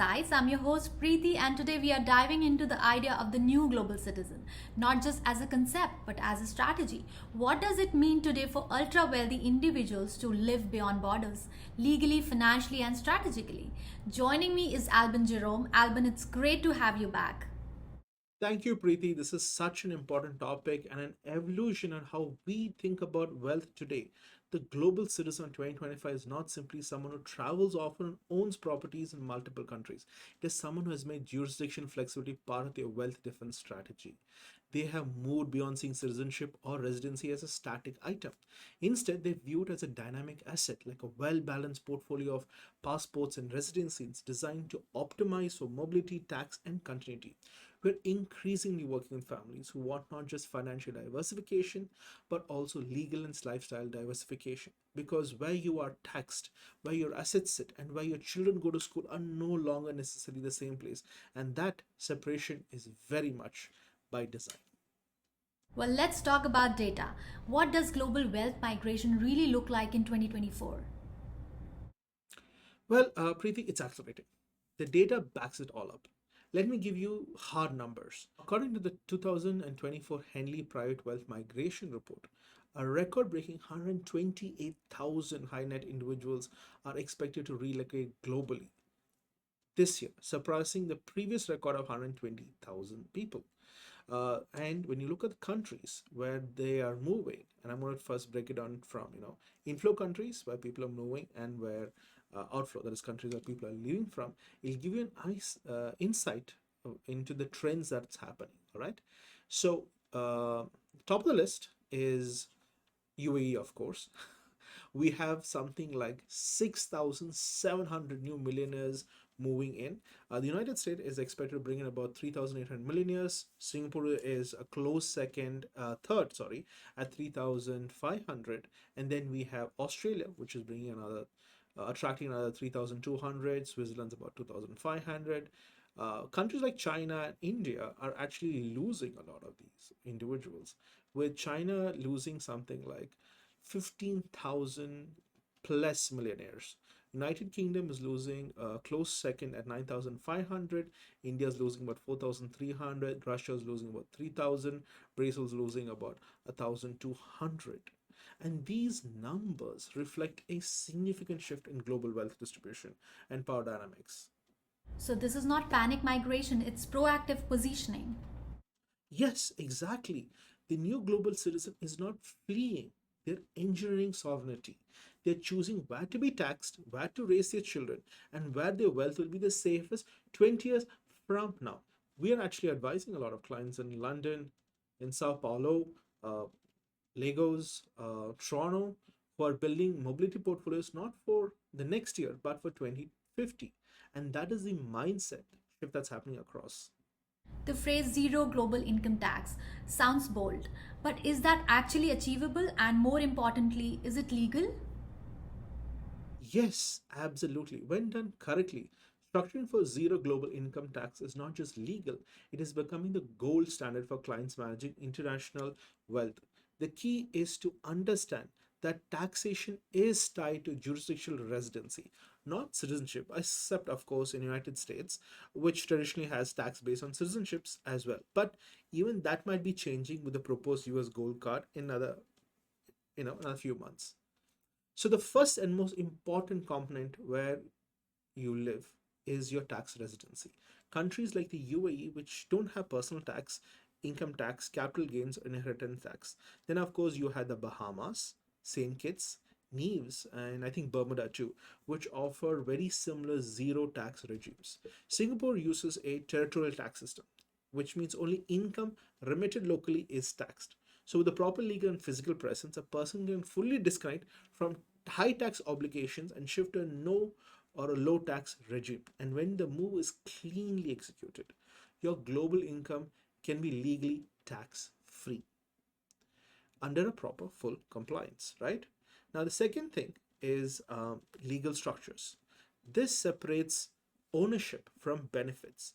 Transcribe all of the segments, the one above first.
Insights. I'm your host Preeti, and today we are diving into the idea of the new global citizen, not just as a concept but as a strategy. What does it mean today for ultra wealthy individuals to live beyond borders, legally, financially, and strategically? Joining me is Alban Jerome. Alban, it's great to have you back. Thank you, Preeti. This is such an important topic and an evolution on how we think about wealth today. The global citizen of 2025 is not simply someone who travels often and owns properties in multiple countries. It is someone who has made jurisdiction flexibility part of their wealth defense strategy. They have moved beyond seeing citizenship or residency as a static item. Instead, they view it as a dynamic asset, like a well balanced portfolio of passports and residencies designed to optimize for mobility, tax, and continuity. We're increasingly working with families who want not just financial diversification, but also legal and lifestyle diversification. Because where you are taxed, where your assets sit, and where your children go to school are no longer necessarily the same place. And that separation is very much by design. Well, let's talk about data. What does global wealth migration really look like in 2024? Well, Preeti, it's accelerating. The data backs it all up. Let me give you hard numbers. According to the 2024 Henley Private Wealth Migration Report, a record breaking 128,000 high net individuals are expected to relocate globally this year, surpassing the previous record of 120,000 people. And when you look at the countries where they are moving, and I'm going to first break it down from inflow countries where people are moving and where outflow, that is countries where people are leaving from, it'll give you an insight into the trends that's happening. All right, so top of the list is UAE, of course. We have something like 6,700 new millionaires moving in. The United States is expected to bring in about 3,800 millionaires. Singapore is a close second, third, sorry, at 3,500. And then we have Australia, which is bringing another, attracting another 3,200. Switzerland's about 2,500. Countries like China and India are actually losing a lot of these individuals, with China losing something like 15,000 plus millionaires. United Kingdom is losing a close second at 9,500. India is losing about 4,300. Russia is losing about 3,000. Brazil is losing about 1,200. And these numbers reflect a significant shift in global wealth distribution and power dynamics. So, this is not panic migration, it's proactive positioning. Yes, exactly. The new global citizen is not fleeing, they're engineering sovereignty. They're choosing where to be taxed, where to raise their children, and where their wealth will be the safest 20 years from now. We are actually advising a lot of clients in London, in Sao Paulo, uh, Lagos, Toronto, who are building mobility portfolios not for the next year, but for 2050. And that is the mindset shift that's happening across. The phrase zero global income tax sounds bold, but is that actually achievable? And more importantly, is it legal? Yes, absolutely. When done correctly, structuring for zero global income tax is not just legal, it is becoming the gold standard for clients managing international wealth. The key is to understand that taxation is tied to jurisdictional residency, not citizenship, except of course in United States, which traditionally has tax based on citizenships as well. But even that might be changing with the proposed US gold card in another few months. So the first and most important component where you live is your tax residency. Countries like the UAE, which don't have personal tax, income tax, capital gains, or inheritance tax. Then, of course, you had the Bahamas, St. Kitts, Nevis, and I think Bermuda too, which offer very similar zero tax regimes. Singapore uses a territorial tax system, which means only income remitted locally is taxed. So, with the proper legal and physical presence, a person can fully disconnect from high tax obligations and shift to a no or a low tax regime. And when the move is cleanly executed, your global income can be legally tax free under a proper full compliance, right? Now, the second thing is legal structures. This separates ownership from benefits.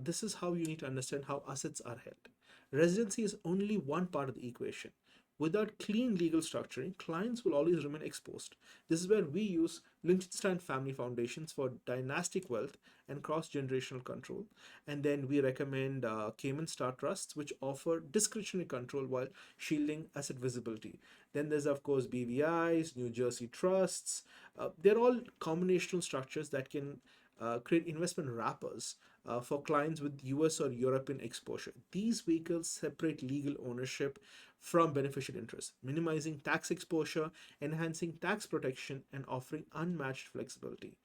This is how you need to understand how assets are held. Residency is only one part of the equation. Without clean legal structuring, clients will always remain exposed. This is where we use Liechtenstein family foundations for dynastic wealth and cross generational control. And then we recommend Cayman STAR trusts, which offer discretionary control while shielding asset visibility. Then there's, of course, BVIs, New Jersey trusts. They're all combinational structures that can create investment wrappers for clients with US or European exposure. These vehicles separate legal ownership from beneficial interest, minimizing tax exposure, enhancing tax protection, and offering unmatched flexibility.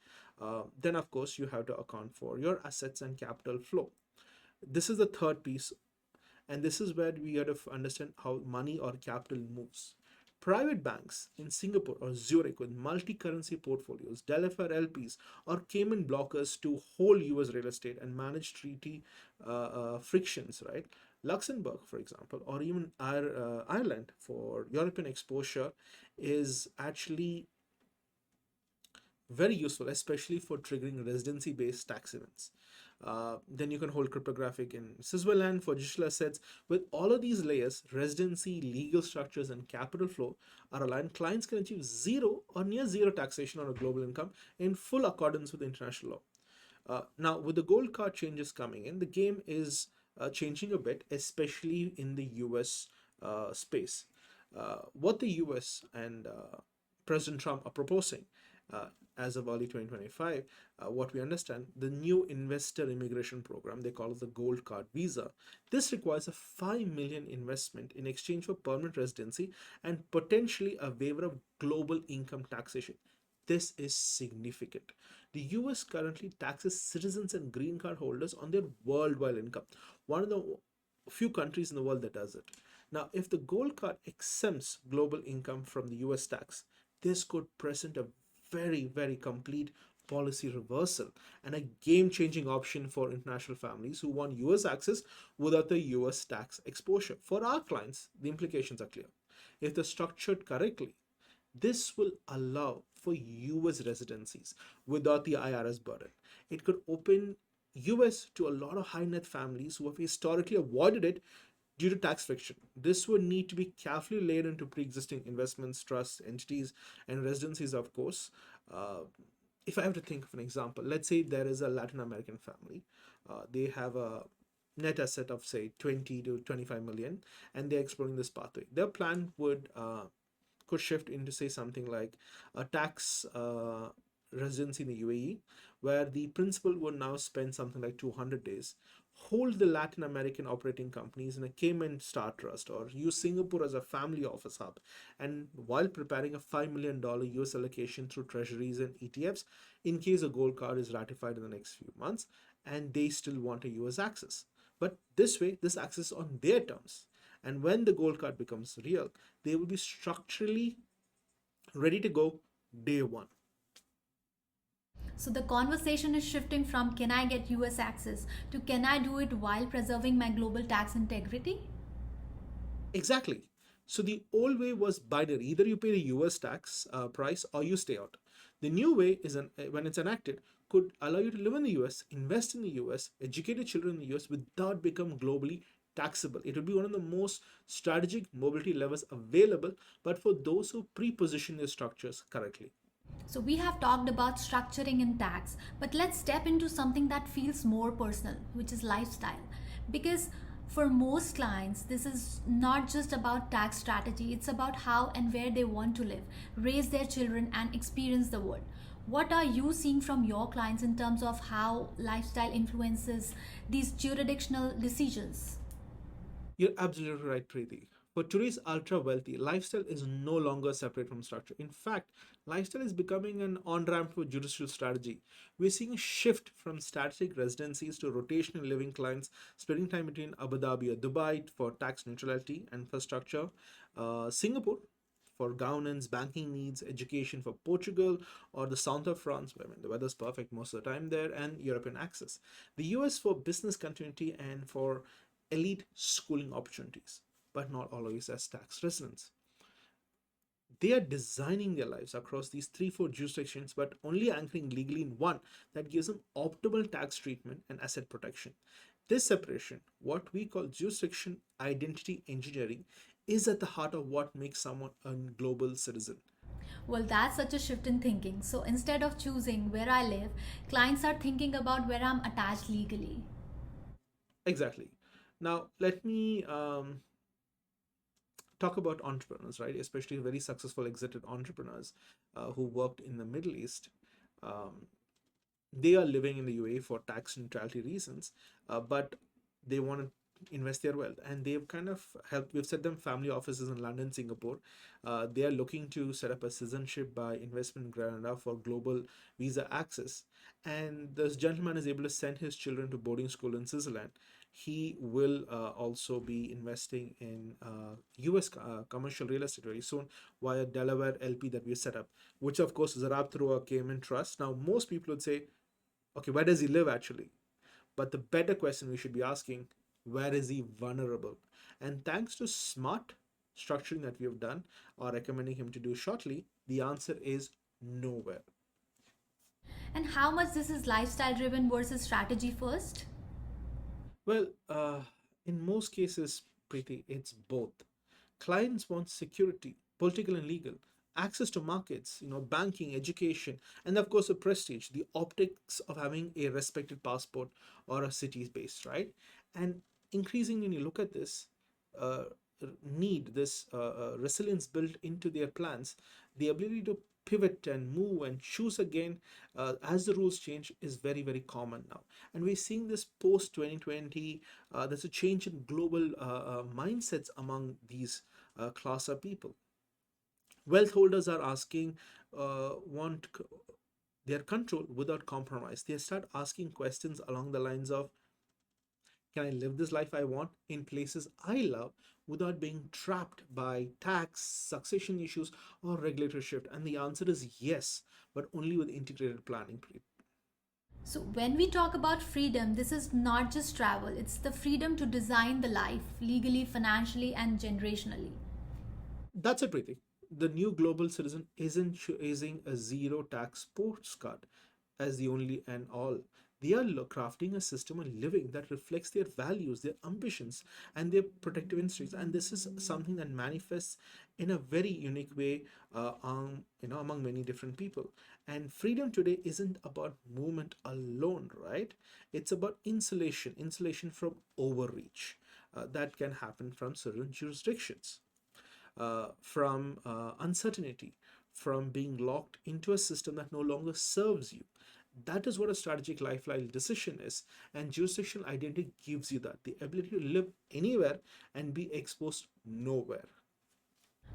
Then, of course, you have to account for your assets and capital flow. This is the third piece, and this is where we have to understand how money or capital moves. Private banks in Singapore or Zurich with multi currency portfolios, Delaware LPs, or Cayman blockers to hold US real estate and manage treaty frictions, right? Luxembourg, for example, or even Ireland for European exposure is actually very useful, especially for triggering residency based tax events. Then you can hold cryptographic in Switzerland for digital assets. With all of these layers, residency, legal structures, and capital flow are aligned. Clients can achieve zero or near zero taxation on a global income in full accordance with international law. Now, with the gold card changes coming in, the game is changing a bit, especially in the US space. What the US and President Trump are proposing uh, as of early 2025, what we understand, the new investor immigration program, they call it the gold card visa. This requires a 5 million investment in exchange for permanent residency and potentially a waiver of global income taxation. This is significant. The US currently taxes citizens and green card holders on their worldwide income. One of the few countries in the world that does it. Now, if the gold card exempts global income from the US tax, this could present a very, very complete policy reversal and a game changing option for international families who want US access without the US tax exposure. For our clients, the implications are clear. If they're structured correctly, this will allow for US residencies without the IRS burden. It could open US to a lot of high net families who have historically avoided it due to tax friction. This would need to be carefully laid into pre existing investments, trusts, entities, and residencies, of course. Uh, if I have to think of an example, let's say there is a Latin American family, they have a net asset of say 20 to 25 million, and they're exploring this pathway. Their plan would could shift into say something like a tax residency in the UAE, where the principal would now spend something like 200 days, hold the Latin American operating companies in a Cayman STAR trust, or use Singapore as a family office hub, and while preparing a $5 million US allocation through treasuries and ETFs in case a gold card is ratified in the next few months and they still want a US access. But this way, this access on their terms. And when the gold card becomes real, they will be structurally ready to go day one. So the conversation is shifting from can I get US access to can I do it while preserving my global tax integrity? Exactly. So the old way was binary. Either you pay the US tax price or you stay out. The new way is when it's enacted could allow you to live in the US, invest in the US, educate your children in the US without become globally taxable. It would be one of the most strategic mobility levers available, but for those who pre-position their structures correctly. So, we have talked about structuring and tax, but let's step into something that feels more personal, which is lifestyle. Because for most clients, this is not just about tax strategy, it's about how and where they want to live, raise their children, and experience the world. What are you seeing from your clients in terms of how lifestyle influences these jurisdictional decisions? You're absolutely right, Preeti. For today's ultra wealthy, lifestyle is no longer separate from structure. In fact, lifestyle is becoming an on ramp to a judicial strategy. We're seeing a shift from static residencies to rotational living clients, splitting time between Abu Dhabi or Dubai for tax neutrality and infrastructure, Singapore for governance, banking needs, education for Portugal, or the south of France, where I mean, the weather's perfect most of the time there, and European access. The US for business continuity and for elite schooling opportunities, but not always as tax residents. They are designing their lives across these three, four jurisdictions, but only anchoring legally in one that gives them optimal tax treatment and asset protection. This separation, what we call jurisdiction identity engineering, is at the heart of what makes someone a global citizen. Well, that's such a shift in thinking. So instead of choosing where I live, clients are thinking about where I'm attached legally. Exactly. Now, let me talk about entrepreneurs, right? Especially very successful exited entrepreneurs who worked in the Middle East. Um, they are living in the UAE for tax neutrality reasons, but they want to invest their wealth, and they've kind of helped. We've set them family offices in London, Singapore. They are looking to set up a citizenship by investment in Granada for global visa access, and this gentleman is able to send his children to boarding school in Switzerland. He will also be investing in US commercial real estate very soon via Delaware LP that we set up, which of course is wrapped through a Cayman trust. Now, most people would say, okay, where does he live actually? But the better question we should be asking, where is he vulnerable? And thanks to smart structuring that we have done or recommending him to do shortly, the answer is nowhere. And how much this is lifestyle driven versus strategy first? Well, in most cases, Preeti, it's both. Clients want security, political and legal, access to markets, banking, education, and of course, the prestige, the optics of having a respected passport or a city base, right? And increasingly, when you look at this, uh, need this resilience built into their plans, the ability to pivot and move and choose again as the rules change is very, very common now. And we're seeing this post 2020. There's a change in global mindsets among these class of people. Wealth holders are asking, want their control without compromise. They start asking questions along the lines of, can I live this life I want in places I love without being trapped by tax, succession issues, or regulatory shift? And the answer is yes, but only with integrated planning. So, when we talk about freedom, this is not just travel, it's the freedom to design the life legally, financially, and generationally. That's it, Preeti. The new global citizen isn't chasing a zero tax sports card as the only and all. They are crafting a system and living that reflects their values, their ambitions, and their protective instincts. And this is something that manifests in a very unique way, among many different people. And freedom today isn't about movement alone, right? It's about insulation from overreach that can happen from certain jurisdictions, from uncertainty, from being locked into a system that no longer serves you. That is what a strategic lifeline decision is. And jurisdictional identity gives you that, the ability to live anywhere and be exposed nowhere.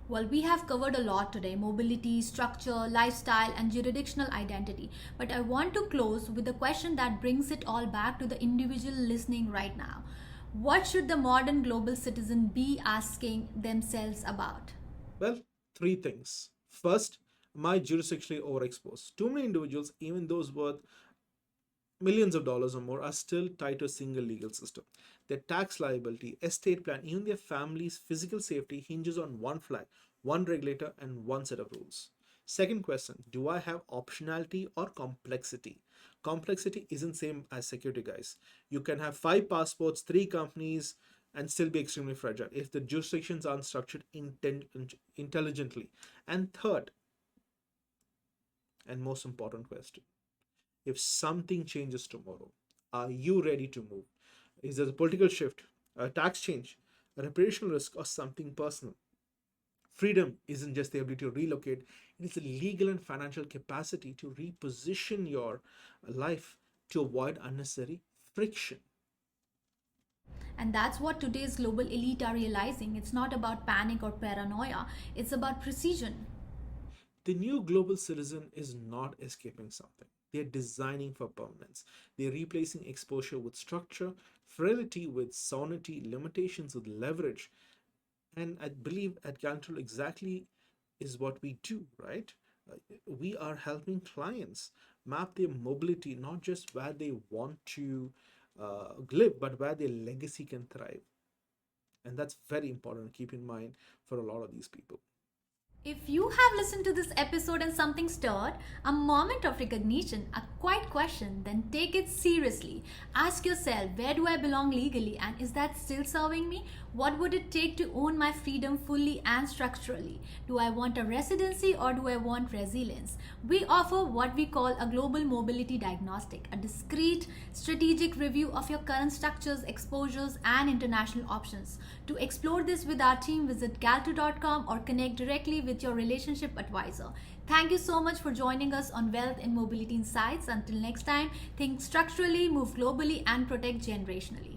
Well, we have covered a lot today: mobility, structure, lifestyle, and jurisdictional identity. But I want to close with a question that brings it all back to the individual listening right now. What should the modern global citizen be asking themselves about? Well, three things. First, my jurisdictionally overexposed. Too many individuals, even those worth millions of dollars or more, are still tied to a single legal system. Their tax liability, estate plan, even their family's physical safety hinges on one flag, one regulator, and one set of rules. Second question, do I have optionality or complexity? Complexity isn't same as security, guys. You can have five passports, three companies, and still be extremely fragile if the jurisdictions aren't structured intelligently. And third, and most important question, if something changes tomorrow, are you ready to move? Is there a political shift, a tax change, a reputational risk, or something personal? Freedom isn't just the ability to relocate, it is the legal and financial capacity to reposition your life to avoid unnecessary friction. And that's what today's global elite are realizing. It's not about panic or paranoia, it's about precision. The new global citizen is not escaping something. They're designing for permanence. They're replacing exposure with structure, frailty with sovereignty, limitations with leverage. And I believe at Gallant Toole exactly is what we do, right? We are helping clients map their mobility, not just where they want to live, but where their legacy can thrive. And that's very important to keep in mind for a lot of these people. If you have listened to this episode and something stirred, a moment of recognition, a Quite question, then take it seriously. Ask yourself, where do I belong legally and is that still serving me? What would it take to own my freedom fully and structurally? Do I want a residency or do I want resilience? We offer what we call a global mobility diagnostic, a discrete strategic review of your current structures, exposures, and international options. To explore this with our team, visit galto.com or connect directly with your relationship advisor. Thank you so much for joining us on Wealth and Mobility Insights. Until next time, think structurally, move globally, and protect generationally.